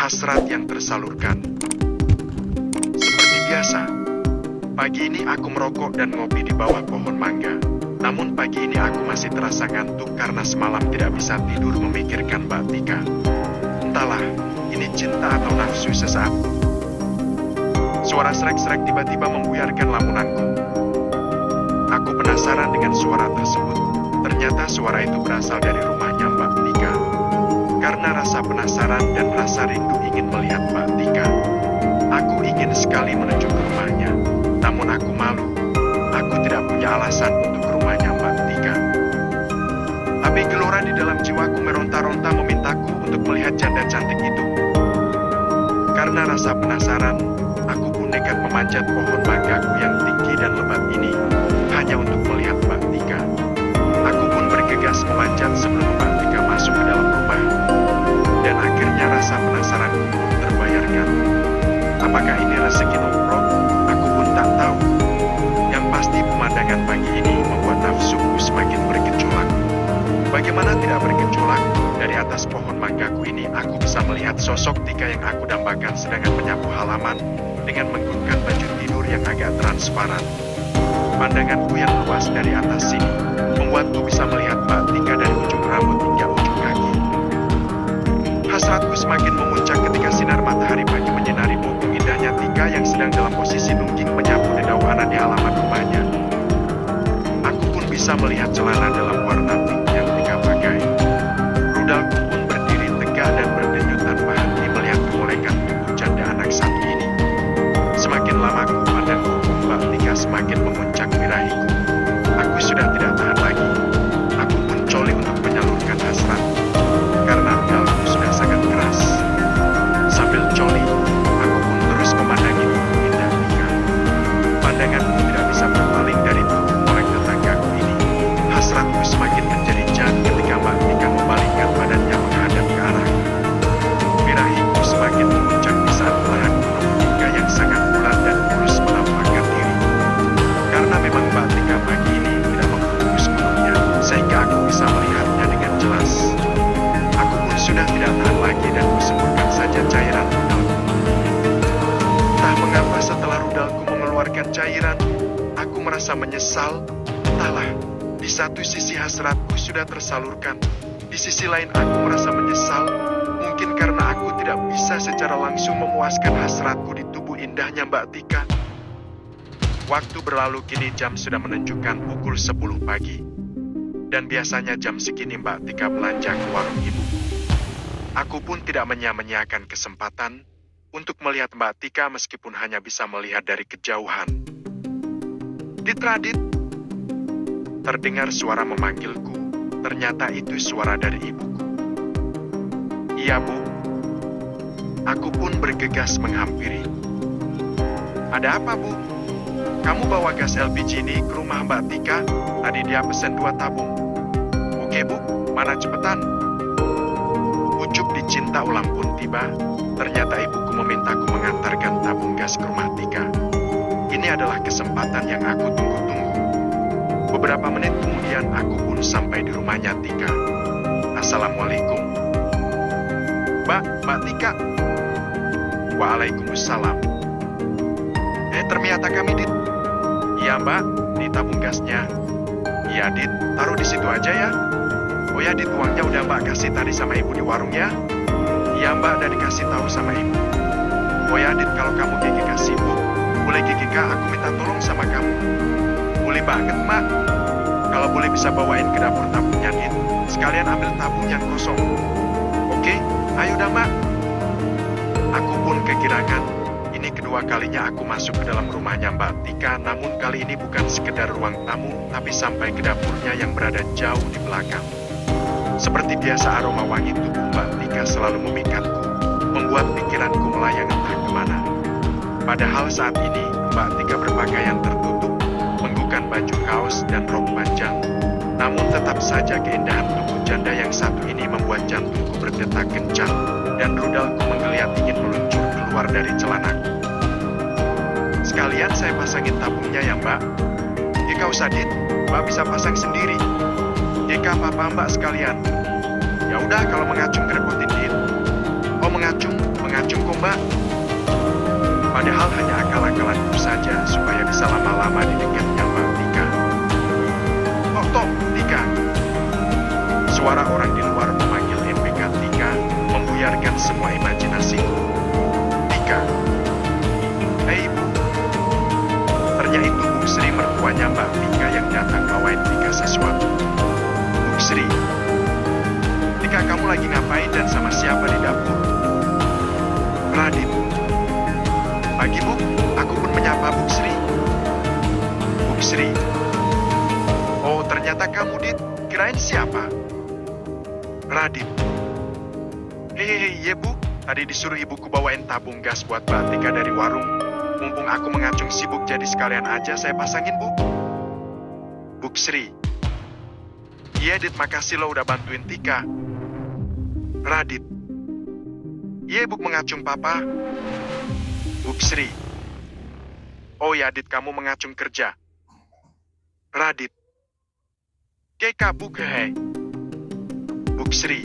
hasrat yang tersalurkan. Seperti biasa, pagi ini aku merokok dan ngopi di bawah pohon mangga. Namun pagi ini aku masih terasa ngantuk karena semalam tidak bisa tidur memikirkan Mbak Tika. Entahlah, ini cinta atau nafsu sesaat. Suara srek-srek tiba-tiba membuyarkan lamunanku. Aku penasaran dengan suara tersebut. Ternyata suara itu berasal dari rumahnya Mbak Tika. Karena rasa penasaran dan rasa rindu ingin melihat Mbak Tika, aku ingin sekali menuju ke rumahnya. Namun aku malu. Aku tidak punya alasan untuk ke rumahnya Mbak Tika. Api gelora di dalam jiwaku meronta-ronta memintaku untuk melihat janda cantik itu. Karena rasa penasaran, aku pun nekat memanjat pohon manggaku yang tinggi dan lebat ini hanya untuk melihat Mbak Tika. Aku pun bergegas memanjat sebelum Mbak Tika masuk ke dalam rumah. Dan akhirnya rasa penasaranku pun terbayarkan. Apakah ini rezeki nomplok? Aku pun tak tahu. Yang pasti pemandangan pagi ini membuat nafsuku semakin bergejolak. Bagaimana tidak bergejolak? Dari atas pohon manggaku ini aku bisa melihat sosok Tika yang aku dambakan sedang menyapu halaman dengan menggunakan baju tidur yang agak transparan. Pandanganku yang luas dari atas sini membuatku bisa melihat Mbak Tika dari ujung rambut hingga ujung kaki. Hasratku semakin memuncak ketika sinar matahari pagi menyinari punggung indahnya Tika yang sedang dalam posisi nungging menyapu dedaunan di halaman rumahnya. Aku pun bisa melihat celana dalam warna pink yang Tika pakai. Rudalku pun berdiri tegak dan berdenyut tanpa henti melihat kemolekan tubuh janda anak satu ini. Semakin lama aku pandang punggung Mbak Tika semakin memuncak birahiku. Aku sudah tidak tahan lagi. Aku pun coli untuk menyalurkan hasrat. Karena rudalku sudah sangat keras. Sambil coli, aku pun terus memandangi tubuh indah Tika. Pandanganku tidak bisa berpaling dari tubuh molek tetanggaku ini. Hasratku semakin menjerit-jerit ketika Mbak Tika membalikkan badannya menghadap ke arahku. Birahiku semakin memuncak di saat belahan tubuh Tika yang sangat bulat dan mulus menampakkan diri. Karena memang Mbak Tika pagi ini tidak membungkus mulutnya, sehingga aku bisa melihatnya dengan jelas. Aku pun sudah tidak tahan lagi dan kusemburkan saja cairan rudalku. Entah mengapa setelah rudalku mengeluarkan cairan, aku merasa menyesal. Entahlah, di satu sisi hasratku sudah tersalurkan, di sisi lain aku merasa menyesal. Mungkin karena aku tidak bisa secara langsung memuaskan hasratku di tubuh indahnya Mbak Tika. Waktu berlalu kini jam sudah menunjukkan pukul 10 pagi. Dan biasanya jam segini Mbak Tika belanja ke warung ibu. Aku pun tidak menyia-nyiakan kesempatan untuk melihat Mbak Tika meskipun hanya bisa melihat dari kejauhan. Dit-radit, terdengar suara memanggilku. Ternyata itu suara dari ibuku. Iya, Bu. Aku pun bergegas menghampiri. Ada apa, Bu? Kamu bawa gas LPG ini ke rumah Mbak Tika? Tadi dia pesen 2 tabung. Oke, Bu. Mana cepetan? Ucup dicinta ulang pun tiba. Ternyata ibuku memintaku mengantarkan tabung gas ke rumah Tika. Ini adalah kesempatan yang aku tunggu-tunggu. Beberapa menit kemudian aku pun sampai di rumahnya Tika. Assalamualaikum. Mbak Tika. Waalaikumsalam. Ternyata kami, Dit. Iya, Mbak, di tabung gasnya. Iya, Dit, taruh di situ aja ya. Oh ya, Dit, uangnya udah Mbak kasih tadi sama ibu di warung ya. Iya, Mbak, udah dikasih tahu sama ibu. Oh ya, Dit, kalau kamu Gigi sibuk, boleh Gigi Kak, aku minta tolong sama kamu. Boleh banget, Mbak. Kalau boleh bisa bawain ke dapur tabungnya, Dit. Sekalian ambil tabung yang kosong. Oke, ayo dah, Mbak. Aku pun kegirangan. Ini kedua kalinya aku masuk ke dalam rumahnya Mbak Tika, namun kali ini bukan sekedar ruang tamu, tapi sampai ke dapurnya yang berada jauh di belakang. Seperti biasa aroma wangi tubuh Mbak Tika selalu memikatku, membuat pikiranku melayang entah kemana. Padahal saat ini, Mbak Tika berpakaian tertutup, menggunakan baju kaos dan rok panjang. Namun tetap saja keindahan tubuh janda yang satu ini membuat jantungku berdetak kencang, dan rudalku menggeliat ingin meluncur keluar dari celanaku. Sekalian saya pasangin tabungnya ya, Mbak. Jika usah, Dit, Mbak bisa pasang sendiri. Jika papa Mbak sekalian. Ya udah, kalau mengacung ngerepotin, Dit. Oh, mengacung. mengacung kok, Mbak. Padahal hanya akal-akalanku saja supaya bisa lama-lama di dekatnya Mbak Tika. Oh, Tom, Tika. Suara orang di luar memanggil NPK Tika, membuyarkan semua imajinasiku. Tika. Hei, Bu. Ternyata itu Bu Sri, mertuanya Mbak Tika yang datang bawain Tika sesuatu. Bu Sri. Tika, kamu lagi ngapain dan sama siapa di dapur? Radit. Pagi, Bu. Aku pun menyapa Bu Sri. Bu Sri. Oh, ternyata kamu, Dit. Kirain siapa? Radit. Hehehe, iya Bu. Tadi disuruh ibuku bawain tabung gas buat Mbak Tika dari warung. Mumpung aku mengacung sibuk jadi sekalian aja saya pasangin, Bu. Bu Sri. Iya, Dit, makasih lo udah bantuin Tika. Radit. Iya, Bu, mengacung papa. Bu Sri. Oh ya, Dit, kamu mengacung kerja. Radit. Keka, Bu, hehe. Bu Sri.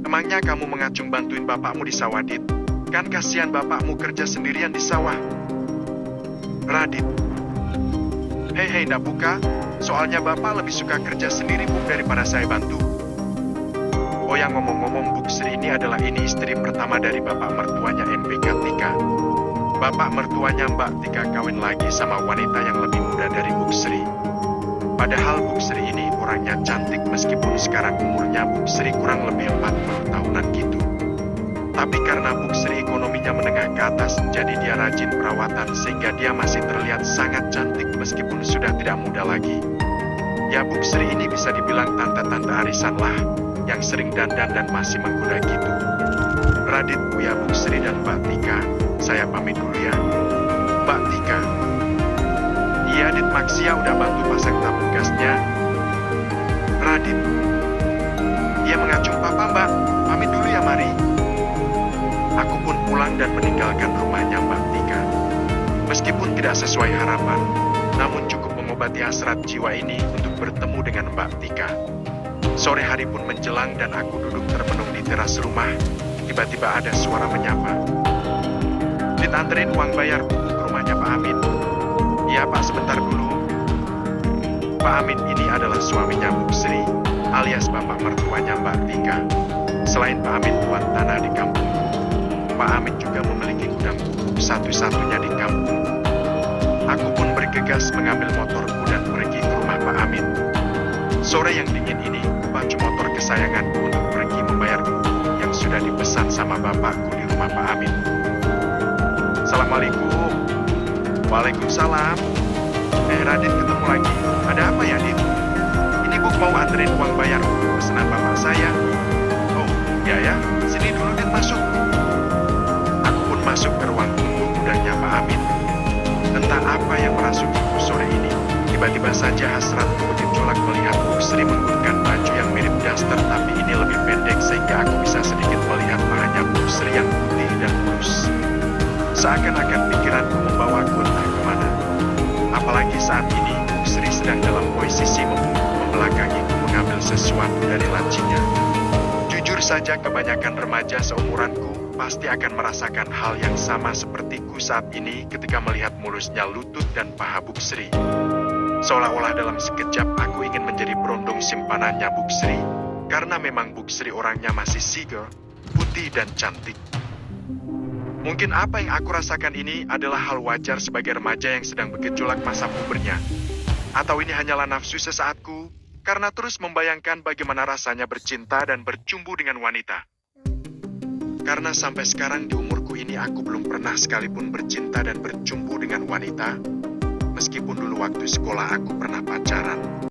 Emangnya kamu mengacung bantuin bapakmu di sawah, Dit? Kan kasihan bapakmu kerja sendirian di sawah. Radit. Hei, ndak buka. Soalnya bapak lebih suka kerja sendiri, Bu, daripada saya bantu. Oh yang ngomong-ngomong, Bu Sri, ini istri pertama dari bapak mertuanya NPK Tika. Bapak mertuanya Mbak Tika kawin lagi sama wanita yang lebih muda dari Bu Sri. Padahal Bu Sri ini orangnya cantik meskipun sekarang umurnya Bu Sri kurang lebih 40 tahunan gitu. Tapi karena Bu Sri ekonominya menengah ke atas, jadi dia rajin perawatan sehingga dia masih terlihat sangat cantik meskipun sudah tidak muda lagi. Ya, Bu Sri ini bisa dibilang tante-tante arisan lah, yang sering dandan dan masih menggoda gitu. Radit, Buya, Bu Sri dan Mbak Tika, saya pamit dulu ya. Mbak Tika. Iya, Dit, Maksia udah bantu pasang tabung gasnya. Radit. Dia mengacung papa, Mbak. Pamit dulu ya, mari. Aku pun pulang dan meninggalkan rumahnya Mbak Tika. Meskipun tidak sesuai harapan, namun cukup mengobati hasrat jiwa ini untuk bertemu dengan Mbak Tika. Sore hari pun menjelang dan aku duduk termenung di teras rumah. Tiba-tiba ada suara menyapa. Dit, anterin uang bayar buku ke rumahnya Pak Amin. Iya, Pak, sebentar dulu. Pak Amin ini adalah suaminya Bu Sri, alias bapak mertuanya Mbak Tika. Selain Pak Amin tuan tanah di kampung, Pak Amin juga memiliki gudang pupuk satu-satunya di kampung. Aku pun bergegas mengambil motorku dan pergi ke rumah Pak Amin. Sore yang dingin ini, pacu motor kesayanganku untuk pergi membayar pupuk yang sudah dipesan sama bapakku di rumah Pak Amin. Assalamualaikum. Waalaikumsalam. Radit, ketemu lagi. Ada apa ya, Dit? Ini Bu mau anterin uang bayar untuk pesanan bapak saya. Oh, ya. Sini dulu, Dit, masuk. Aku pun masuk ke ruang tunggu gudangnya Pak Amin. Entah apa yang merasukiku sore ini. Tiba-tiba saja hasratku bergejolak melihat Bu Sri menggunakan baju yang mirip daster tapi ini lebih pendek sehingga aku bisa sedikit melihat pahanya Bu Sri yang putih dan mulus. Seakan-akan pikiranku membawaku entah kemana. Apalagi saat ini Bu Sri sedang dalam posisi membelakangiku mengambil sesuatu dari lacinya. Jujur saja kebanyakan remaja seumuranku pasti akan merasakan hal yang sama sepertiku saat ini ketika melihat mulusnya lutut dan paha Bu Sri. Seolah-olah dalam sekejap aku ingin menjadi berondong simpanannya Bu Sri, karena memang Bu Sri orangnya masih seger, putih dan cantik. Mungkin apa yang aku rasakan ini adalah hal wajar sebagai remaja yang sedang bergejolak masa pubernya. Atau ini hanyalah nafsu sesaatku, karena terus membayangkan bagaimana rasanya bercinta dan bercumbu dengan wanita. Karena sampai sekarang di umurku ini aku belum pernah sekalipun bercinta dan bercumbu dengan wanita, meskipun dulu waktu sekolah aku pernah pacaran.